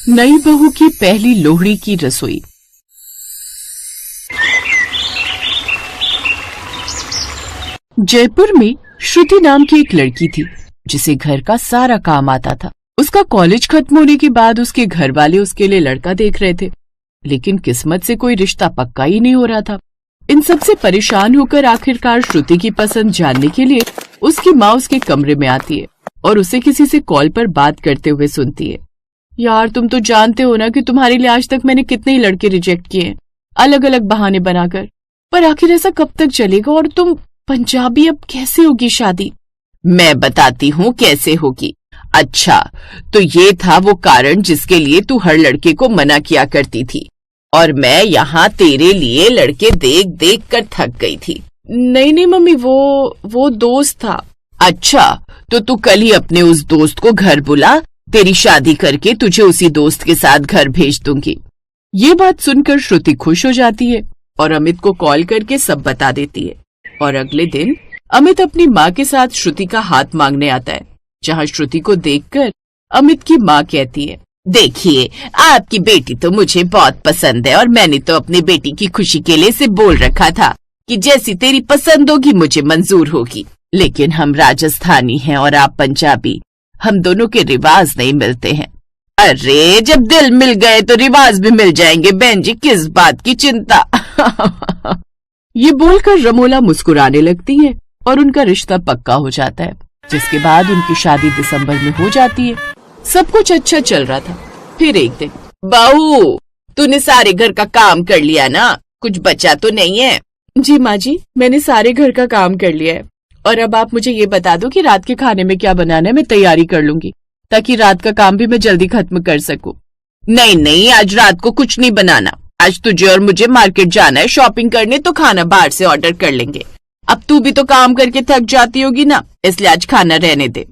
नई बहू की पहली लोहड़ी की रसोई। जयपुर में श्रुति नाम की एक लड़की थी जिसे घर का सारा काम आता था। उसका कॉलेज खत्म होने के बाद उसके घर वाले उसके लिए लड़का देख रहे थे, लेकिन किस्मत से कोई रिश्ता पक्का ही नहीं हो रहा था। इन सबसे परेशान होकर आखिरकार श्रुति की पसंद जानने के लिए उसकी माँ उसके कमरे में आती है और उसे किसी से कॉल पर बात करते हुए सुनती है। यार, तुम तो जानते हो ना कि तुम्हारे लिए आज तक मैंने कितने ही लड़के रिजेक्ट किए हैं, अलग अलग बहाने बनाकर, पर आखिर ऐसा कब तक चलेगा? और तुम पंजाबी, अब कैसे होगी शादी? मैं बताती हूँ कैसे होगी। अच्छा, तो ये था वो कारण जिसके लिए तू हर लड़के को मना किया करती थी, और मैं यहाँ तेरे लिए लड़के देख देख कर थक गई थी। नहीं मम्मी, वो दोस्त था। अच्छा, तो तू कल ही अपने उस दोस्त को घर बुला, तेरी शादी करके तुझे उसी दोस्त के साथ घर भेज दूंगी। ये बात सुनकर श्रुति खुश हो जाती है और अमित को कॉल करके सब बता देती है। और अगले दिन अमित अपनी माँ के साथ श्रुति का हाथ मांगने आता है, जहाँ श्रुति को देखकर अमित की माँ कहती है, देखिए, आपकी बेटी तो मुझे बहुत पसंद है और मैंने तो अपनी बेटी की खुशी के लिए से बोल रखा था कि जैसी तेरी पसंद होगी मुझे मंजूर होगी, लेकिन हम राजस्थानी हैं और आप पंजाबी, हम दोनों के रिवाज नहीं मिलते हैं। अरे, जब दिल मिल गए तो रिवाज भी मिल जाएंगे बहन जी, किस बात की चिंता। ये बोलकर रमोला मुस्कुराने लगती है और उनका रिश्ता पक्का हो जाता है, जिसके बाद उनकी शादी दिसंबर में हो जाती है। सब कुछ अच्छा चल रहा था। फिर एक दिन, बहू, तूने सारे घर का काम कर लिया ना? कुछ बचा तो नहीं है? जी माँ जी, मैंने सारे घर का काम कर लिया है। और अब आप मुझे ये बता दो कि रात के खाने में क्या बनाना है, मैं तैयारी कर लूंगी, ताकि रात का काम भी मैं जल्दी खत्म कर सकूं। नहीं, आज रात को कुछ नहीं बनाना। आज तुझे और मुझे मार्केट जाना है शॉपिंग करने, तो खाना बाहर से ऑर्डर कर लेंगे। अब तू भी तो काम करके थक जाती होगी ना, इसलिए आज खाना रहने दे।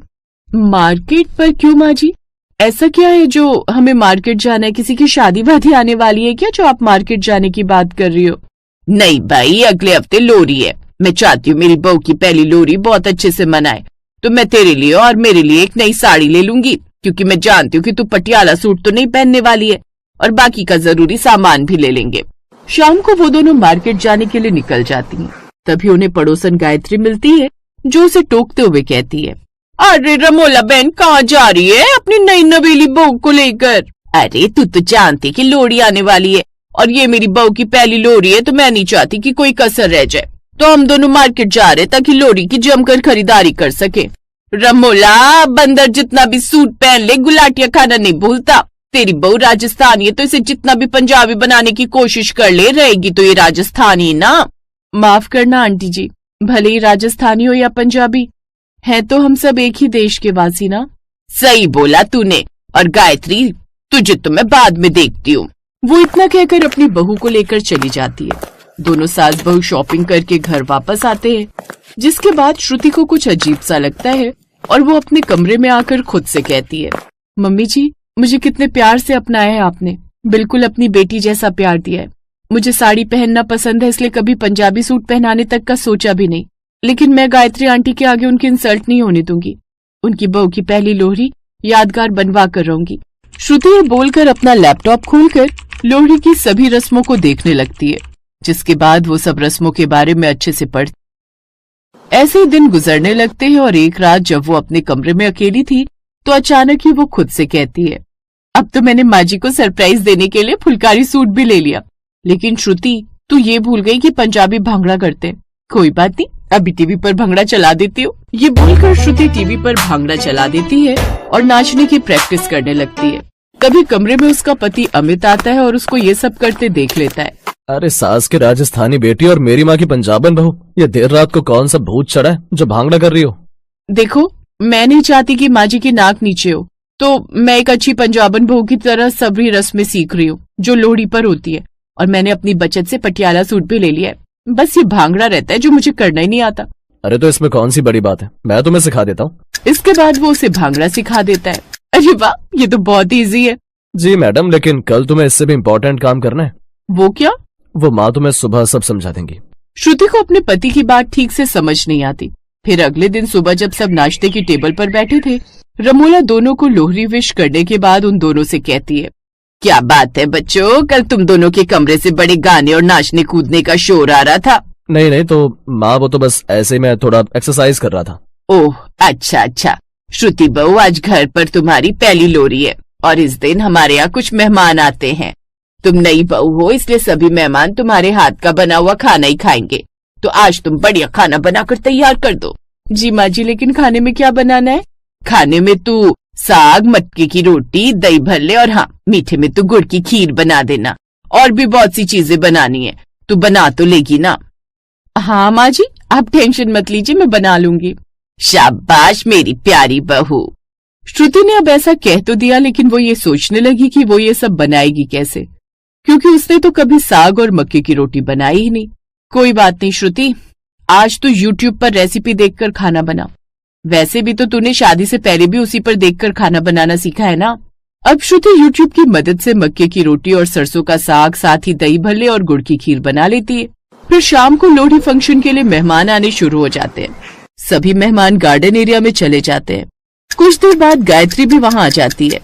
मार्केट पर क्यों माँ जी? ऐसा क्या है जो हमें मार्केट जाना है? किसी की शादी वादी आने वाली है क्या जो आप मार्केट जाने की बात कर रही हो? नहीं भाई, अगले हफ्ते लोहड़ी है। मैं चाहती हूँ मेरी बहू की पहली लोहड़ी बहुत अच्छे से मनाए, तो मैं तेरे लिए और मेरे लिए एक नई साड़ी ले लूंगी, क्योंकि मैं जानती हूँ कि तू पटियाला सूट तो नहीं पहनने वाली है, और बाकी का जरूरी सामान भी ले लेंगे। शाम को वो दोनों मार्केट जाने के लिए निकल जाती हैं। तभी उन्हें पड़ोसन गायत्री मिलती है, जो उसे टोकते हुए कहती है, अरे रमोला बहन, कहाँ जा रही है अपनी नई नवेली बहू को लेकर? अरे, तू तो जानती कि लोहड़ी आने वाली है और ये मेरी बहू की पहली लोहड़ी है, तो मैं नहीं चाहती कि कोई कसर रह जाए, तो हम दोनों मार्केट जा रहे ताकि लोहड़ी की जमकर खरीदारी कर सके। रमोला, बंदर जितना भी सूट पहन ले, गुलाटिया खाना नहीं भूलता। तेरी बहू राजस्थानी है, तो इसे जितना भी पंजाबी बनाने की कोशिश कर ले, रहेगी तो ये राजस्थानी ना। माफ करना आंटी जी, भले ही राजस्थानी हो या पंजाबी, है तो हम सब एक ही देश के वासी ना। सही बोला तूने। और गायत्री, तुझे तो मैं बाद में देखती हूँ। वो इतना कहकर अपनी बहू को लेकर चली जाती है। दोनों सास बहू शॉपिंग करके घर वापस आते हैं, जिसके बाद श्रुति को कुछ अजीब सा लगता है और वो अपने कमरे में आकर खुद से कहती है, मम्मी जी, मुझे कितने प्यार से अपनाया है आपने, बिल्कुल अपनी बेटी जैसा प्यार दिया है। मुझे साड़ी पहनना पसंद है, इसलिए कभी पंजाबी सूट पहनाने तक का सोचा भी नहीं, लेकिन मैं गायत्री आंटी के आगे उनकी इंसल्ट नहीं होने दूंगी। उनकी बहू की पहली लोहड़ी यादगार बनवा कर रहूंगी। श्रुति ये बोलकर अपना लैपटॉप खोलकर लोहड़ी की सभी रस्मों को देखने लगती है, जिसके बाद वो सब रस्मों के बारे में अच्छे से पढ़। ऐसे ही दिन गुजरने लगते हैं और एक रात जब वो अपने कमरे में अकेली थी, तो अचानक ही वो खुद से कहती है, अब तो मैंने माँ जी को सरप्राइज देने के लिए फुलकारी सूट भी ले लिया, लेकिन श्रुति, तू ये भूल गई कि पंजाबी भांगड़ा करते हैं। कोई बात नहीं, अभी टीवी पर भांगड़ा चला देती हूँ। ये बोलकर श्रुति टीवी पर भांगड़ा चला देती है और नाचने की प्रैक्टिस करने लगती है। कभी कमरे में उसका पति अमित आता है और उसको ये सब करते देख लेता है। अरे, सास के राजस्थानी बेटी और मेरी माँ की पंजाबन बहू, ये देर रात को कौन सा भूत चढ़ा है जो भांगड़ा कर रही हो? देखो, मैं नहीं चाहती कि माँ जी की नाक नीचे हो, तो मैं एक अच्छी पंजाबन बहू की तरह सभी रस्में सीख रही हूँ जो लोहड़ी पर होती है, और मैंने अपनी बचत से पटियाला सूट भी ले लिया है। बस ये भांगड़ा रहता है जो मुझे करना ही नहीं आता। अरे, तो इसमें कौन सी बड़ी बात है, मैं तुम्हें सिखा देता हूँ। इसके बाद वो उसे भांगड़ा सिखा देता है। अरे वाह, ये तो बहुत ईजी है। जी मैडम, लेकिन कल तुम्हें इससे भी इम्पोर्टेंट काम करना है। वो क्या? वो माँ तुम्हें सुबह सब समझा देंगी। श्रुति को अपने पति की बात ठीक से समझ नहीं आती। फिर अगले दिन सुबह जब सब नाश्ते की टेबल पर बैठे थे, रमोला दोनों को लोहड़ी विश करने के बाद उन दोनों से कहती है, क्या बात है बच्चों, कल तुम दोनों के कमरे से बड़े गाने और नाचने कूदने का शोर आ रहा था। नहीं नहीं, तो माँ वो तो बस ऐसे ही मैं थोड़ा एक्सरसाइज कर रहा था। ओह अच्छा अच्छा। श्रुति बहू, आज घर पर तुम्हारी पहली लोरी है और इस दिन हमारे यहाँ कुछ मेहमान आते हैं। तुम नई बहू हो, इसलिए सभी मेहमान तुम्हारे हाथ का बना हुआ खाना ही खाएंगे। तो आज तुम बढ़िया खाना बनाकर तैयार कर दो। जी माँ जी, लेकिन खाने में क्या बनाना है? खाने में तू साग, मटके की रोटी, दही भल्ले और हाँ, मीठे में तू गुड़ की खीर बना देना। और भी बहुत सी चीजें बनानी है, तू बना तो लेगी ना? हाँ माँ जी, आप टेंशन मत लीजिए, मैं बना लूंगी। शाबाश मेरी प्यारी बहू। श्रुति ने अब ऐसा कह तो दिया, लेकिन वो ये सोचने लगी कि वो ये सब बनाएगी कैसे, क्योंकि उसने तो कभी साग और मक्के की रोटी बनाई ही नहीं। कोई बात नहीं श्रुति, आज तू YouTube पर रेसिपी देखकर खाना बना। वैसे भी तो तूने शादी से पहले भी उसी पर देखकर खाना बनाना सीखा है ना। अब श्रुति YouTube की मदद से मक्के की रोटी और सरसों का साग, साथ ही दही भल्ले और गुड़ की खीर बना लेती है। फिर शाम को लोहड़ी फंक्शन के लिए मेहमान आने शुरू हो जाते हैं। सभी मेहमान गार्डन एरिया में चले जाते हैं। कुछ देर बाद गायत्री भी वहाँ आ जाती है।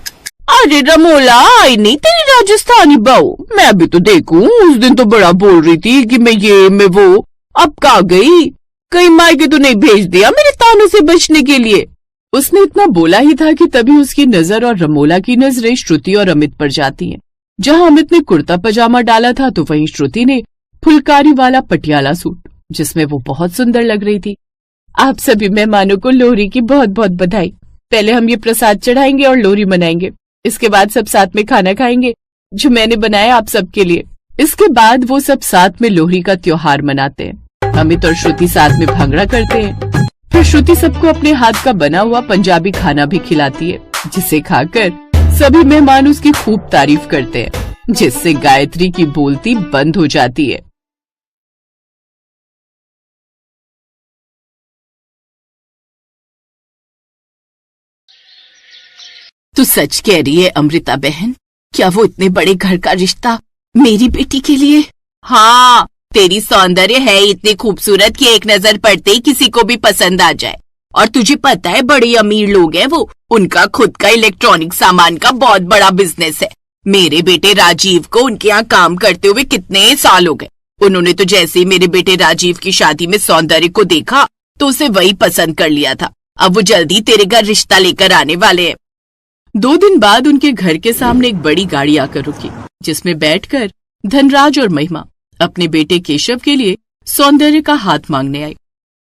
अरे रमोला, आई नहीं तेरी राजस्थानी बहू? मैं अभी तो देखूं, उस दिन तो बड़ा बोल रही थी कि मैं वो, अब कहाँ गई? कहीं मायके तो नहीं भेज दिया मेरे तानों से बचने के लिए? उसने इतना बोला ही था कि तभी उसकी नजर और रमोला की नजरें श्रुति और अमित पर जाती हैं। जहां अमित ने कुर्ता पजामा डाला था तो वहीं श्रुति ने फुलकारी वाला पटियाला सूट, जिसमें वो बहुत सुंदर लग रही थी। आप सभी मेहमानों को लोहड़ी की बहुत बहुत बधाई। पहले हम ये प्रसाद चढ़ाएंगे और लोहड़ी मनाएंगे। इसके बाद सब साथ में खाना खाएंगे जो मैंने बनाया आप सबके लिए। इसके बाद वो सब साथ में लोहड़ी का त्योहार मनाते हैं। अमित और श्रुति साथ में भांगड़ा करते हैं। फिर श्रुति सबको अपने हाथ का बना हुआ पंजाबी खाना भी खिलाती है, जिसे खाकर सभी मेहमान उसकी खूब तारीफ करते हैं, जिससे गायत्री की बोलती बंद हो जाती है। तू सच कह रही है अमृता बहन? क्या वो इतने बड़े घर का रिश्ता मेरी बेटी के लिए? हाँ, तेरी सौंदर्य है इतनी खूबसूरत कि एक नजर पड़ते ही किसी को भी पसंद आ जाए। और तुझे पता है, बड़े अमीर लोग हैं वो, उनका खुद का इलेक्ट्रॉनिक सामान का बहुत बड़ा बिजनेस है। मेरे बेटे राजीव को उनके यहाँ काम करते हुए कितने साल हो गए। उन्होंने तो जैसे ही मेरे बेटे राजीव की शादी में सौंदर्य को देखा तो उसे वही पसंद कर लिया था। अब वो जल्दी तेरे घर रिश्ता लेकर आने वाले हैं। 2 दिन बाद उनके घर के सामने एक बड़ी गाड़ी आकर रुकी, जिसमें बैठकर धनराज और महिमा अपने बेटे केशव के लिए सौंदर्य का हाथ मांगने आई।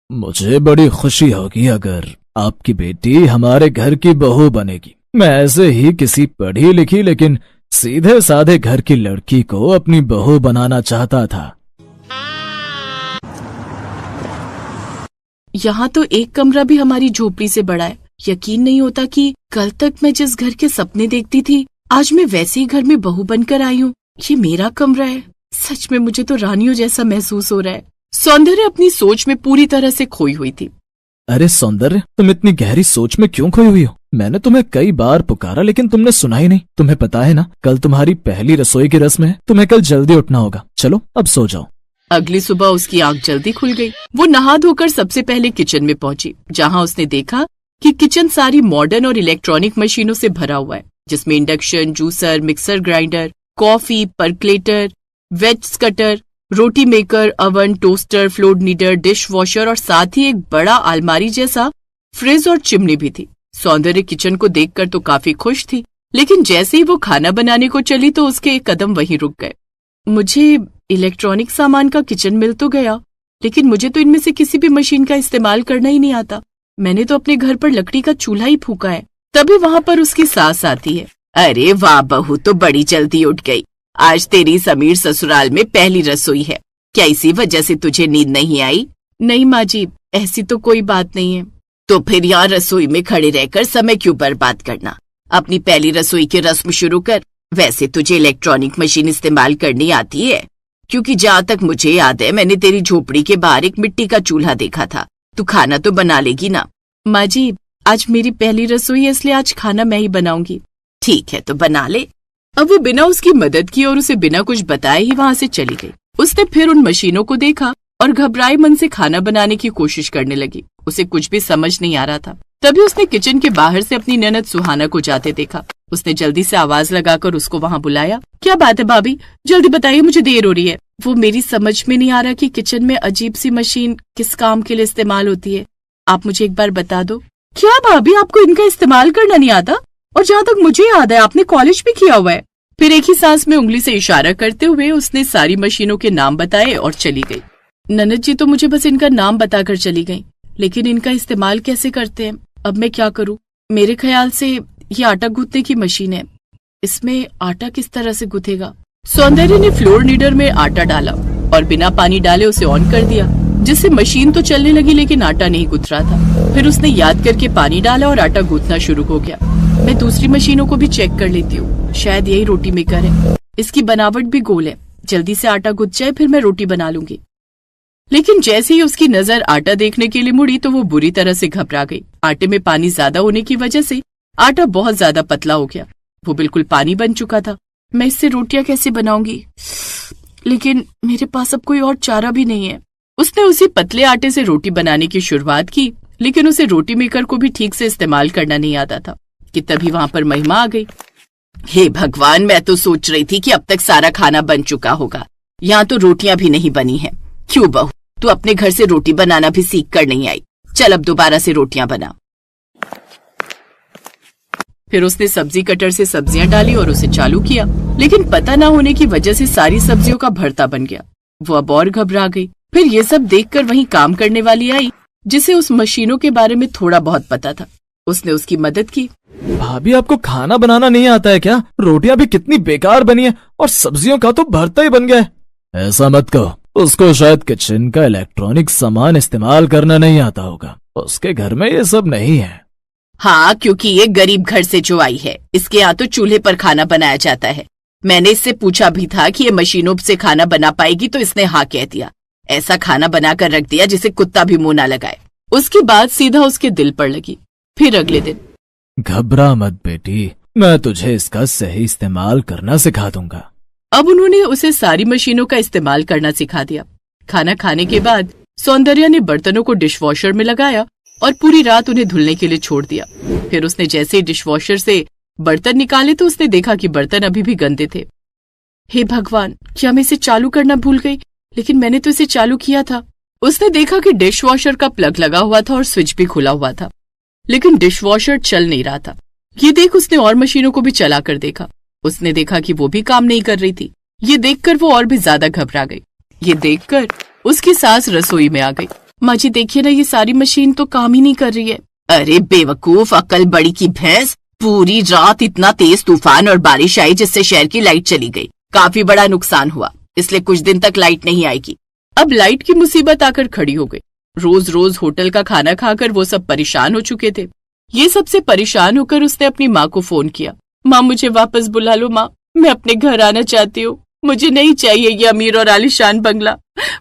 मुझे बड़ी खुशी होगी अगर आपकी बेटी हमारे घर की बहू बनेगी। मैं ऐसे ही किसी पढ़ी लिखी लेकिन सीधे साधे घर की लड़की को अपनी बहू बनाना चाहता था। यहाँ तो एक कमरा भी हमारी झोपड़ी से बड़ा है। यकीन नहीं होता कि कल तक मैं जिस घर के सपने देखती थी, आज मैं वैसे ही घर में बहू बनकर आई हूँ। ये मेरा कमरा है। सच में मुझे तो रानियों जैसा महसूस हो रहा है। सौंदर्य अपनी सोच में पूरी तरह से खोई हुई थी। अरे सौंदर्य, तुम इतनी गहरी सोच में क्यों खोई हुई हो? मैंने तुम्हें कई बार पुकारा लेकिन तुमने सुना ही नहीं। तुम्हें पता है ना, कल तुम्हारी पहली रसोई की रस्म है। तुम्हें कल जल्दी उठना होगा। चलो अब सो जाओ। अगली सुबह उसकी आंख जल्दी खुल गई। वो नहा धोकर सबसे पहले किचन में पहुंची, जहां उसने देखा कि किचन सारी मॉडर्न और इलेक्ट्रॉनिक मशीनों से भरा हुआ है, जिसमें induction, juicer, mixer grinder, coffee, percolator, veg cutter, roti maker, oven, toaster, flour kneader, dishwasher और साथ ही एक बड़ा अलमारी जैसा फ्रिज और चिमनी भी थी। सौंदर्य किचन को देखकर तो काफी खुश थी, लेकिन जैसे ही वो खाना बनाने को चली तो उसके एक कदम वहीं रुक गए। मुझे इलेक्ट्रॉनिक सामान का किचन मिल तो गया, लेकिन मुझे तो इनमें से किसी भी मशीन का इस्तेमाल करना ही नहीं आता। मैंने तो अपने घर पर लकड़ी का चूल्हा ही फूका है। तभी वहाँ पर उसकी सास आती है। अरे वाह बहू, तो बड़ी जल्दी उठ गई। आज तेरी समीर ससुराल में पहली रसोई है। क्या इसी वजह से तुझे नींद नहीं आई? नहीं माँ जी, ऐसी तो कोई बात नहीं है। तो फिर यहाँ रसोई में खड़े रहकर समय क्यों बर्बाद करना? अपनी पहली रसोई की रस्म शुरू कर। वैसे तुझे इलेक्ट्रॉनिक मशीन इस्तेमाल करनी आती है? क्योंकि जहाँ तक मुझे याद है, मैंने तेरी झोपड़ी के बाहर एक मिट्टी का चूल्हा देखा था। तू खाना तो बना लेगी ना? माँ जी, आज मेरी पहली रसोई है, इसलिए आज खाना मैं ही बनाऊंगी। ठीक है, तो बना ले। अब वो बिना उसकी मदद किए और उसे बिना कुछ बताए ही वहाँ से चली गई। उसने फिर उन मशीनों को देखा और घबराए मन से खाना बनाने की कोशिश करने लगी। उसे कुछ भी समझ नहीं आ रहा था। तभी उसने किचन के बाहर से अपनी ननद सुहाना को जाते देखा। उसने जल्दी से आवाज लगाकर उसको वहाँ बुलाया। क्या बात है भाभी, जल्दी बताइए, मुझे देर हो रही है। वो मेरी समझ में नहीं आ रहा कि किचन में अजीब सी मशीन किस काम के लिए इस्तेमाल होती है, आप मुझे एक बार बता दो। क्या भाभी, आपको इनका इस्तेमाल करना नहीं आता? और जहाँ तक मुझे याद है आपने कॉलेज भी किया हुआ है। फिर एक ही सांस में उंगली से इशारा करते हुए उसने सारी मशीनों के नाम बताए और चली गई। ननद जी तो मुझे बस इनका नाम बताकर चली गई, लेकिन इनका इस्तेमाल कैसे करते हैं, अब मैं क्या करूं? मेरे ख्याल से ये आटा गूंथने की मशीन है, इसमें आटा किस तरह से गूंथेगा? सौंदर्य ने फ्लोर नीडर में आटा डाला और बिना पानी डाले उसे ऑन कर दिया, जिससे मशीन तो चलने लगी लेकिन आटा नहीं गूंथ रहा था। फिर उसने याद करके पानी डाला और आटा गूंथना शुरू हो गया। मैं दूसरी मशीनों को भी चेक कर लेती हूँ, शायद यही रोटी मेकर है। इसकी बनावट भी गोल है, जल्दी से आटा गूंथ जाए फिर मैं रोटी बना लूंगी। लेकिन जैसे ही उसकी नजर आटा देखने के लिए मुड़ी तो वो बुरी तरह से घबरा गई। आटे में पानी ज्यादा होने की वजह से आटा बहुत ज्यादा पतला हो गया, वो बिल्कुल पानी बन चुका था। मैं इससे रोटियां कैसे बनाऊंगी? लेकिन मेरे पास अब कोई और चारा भी नहीं है। उसने उसी पतले आटे से रोटी बनाने की शुरुआत की, लेकिन उसे रोटी मेकर को भी ठीक से इस्तेमाल करना नहीं आता था कि तभी वहां पर महिमा आ गई। हे भगवान, मैं तो सोच रही थी कि अब तक सारा खाना बन चुका होगा, यहाँ तो रोटियां भी नहीं बनी हैं। क्यों बहू, तू अपने घर से रोटी बनाना भी सीख कर नहीं आई? चल अब दोबारा से रोटियां बना। फिर उसने सब्जी कटर से सब्जियां डाली और उसे चालू किया, लेकिन पता न होने की वजह से सारी सब्जियों का भरता बन गया। वो अब और घबरा गई। फिर ये सब देखकर वहीं काम करने वाली आई, जिसे उस मशीनों के बारे में थोड़ा बहुत पता था। उसने उसकी मदद की। भाभी, आपको खाना बनाना नहीं आता है क्या? रोटियां भी कितनी बेकार बनी है और सब्जियों का तो भरता ही बन गया है। ऐसा मत कहो, उसको शायद किचन का इलेक्ट्रॉनिक सामान इस्तेमाल करना नहीं आता होगा, उसके घर में ये सब नहीं है। हाँ, क्योंकि ये गरीब घर से जो आई है, इसके यहाँ तो चूल्हे पर खाना बनाया जाता है। मैंने इससे पूछा भी था कि ये मशीनों से खाना बना पाएगी, तो इसने हाँ कह दिया। ऐसा खाना बनाकर रख दिया जिसे कुत्ता भी मुंह ना लगाए। उसकी बात सीधा उसके दिल पर लगी। फिर अगले दिन, घबरा मत बेटी, मैं तुझे इसका सही इस्तेमाल करना सिखा दूंगा। अब उन्होंने उसे सारी मशीनों का इस्तेमाल करना सिखा दिया। खाना खाने के बाद सौंदर्या ने बर्तनों को डिशवॉशर में लगाया और पूरी रात उन्हें धुलने के लिए छोड़ दिया। फिर उसने जैसे ही डिशवॉशर से बर्तन निकाले तो उसने देखा कि बर्तन अभी भी गंदे थे। हे भगवान, क्या मैं इसे चालू करना भूल गई? लेकिन मैंने तो इसे चालू किया था। उसने देखा कि डिशवॉशर का प्लग लगा हुआ था और स्विच भी खुला हुआ था, लेकिन डिशवॉशर चल नहीं रहा था। ये देख उसने और मशीनों को भी चला कर देखा। उसने देखा कि वो भी काम नहीं कर रही थी। ये देखकर वो और भी ज्यादा घबरा गई। ये देखकर उसकी सास रसोई में आ गई। माँ जी देखिए ना, ये सारी मशीन तो काम ही नहीं कर रही है। अरे बेवकूफ, अकल बड़ी की भैंस, पूरी रात इतना तेज तूफान और बारिश आई जिससे शहर की लाइट चली गई। काफी बड़ा नुकसान हुआ, इसलिए कुछ दिन तक लाइट नहीं आएगी। अब लाइट की मुसीबत आकर खड़ी हो गई। रोज रोज होटल का खाना खाकर वो सब परेशान हो चुके थे। ये सबसे परेशान होकर उसने अपनी माँ को फोन किया। माँ, मुझे वापस बुला लो माँ, मैं अपने घर आना चाहती हूँ। मुझे नहीं चाहिए ये अमीर और आलीशान बंगला,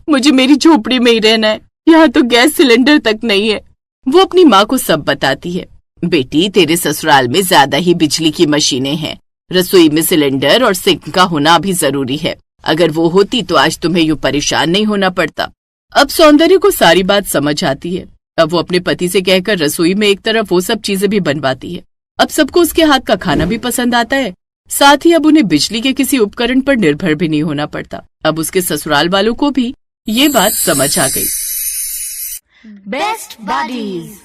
मुझे मेरी झोपड़ी में ही रहना है। यहाँ तो गैस सिलेंडर तक नहीं है। वो अपनी माँ को सब बताती है। बेटी, तेरे ससुराल में ज्यादा ही बिजली की मशीनें हैं। रसोई में सिलेंडर और सिंक का होना भी जरूरी है। अगर वो होती तो आज तुम्हें यूं परेशान नहीं होना पड़ता। अब सौंदर्य को सारी बात समझ आती है। अब वो अपने पति से कहकर रसोई में एक तरफ वो सब चीजें भी बनवाती है। अब सबको उसके हाथ का खाना भी पसंद आता है। साथ ही अब उन्हें बिजली के किसी उपकरण पर निर्भर भी नहीं होना पड़ता। अब उसके ससुराल वालों को भी ये बात समझ आ गई। Best buddies.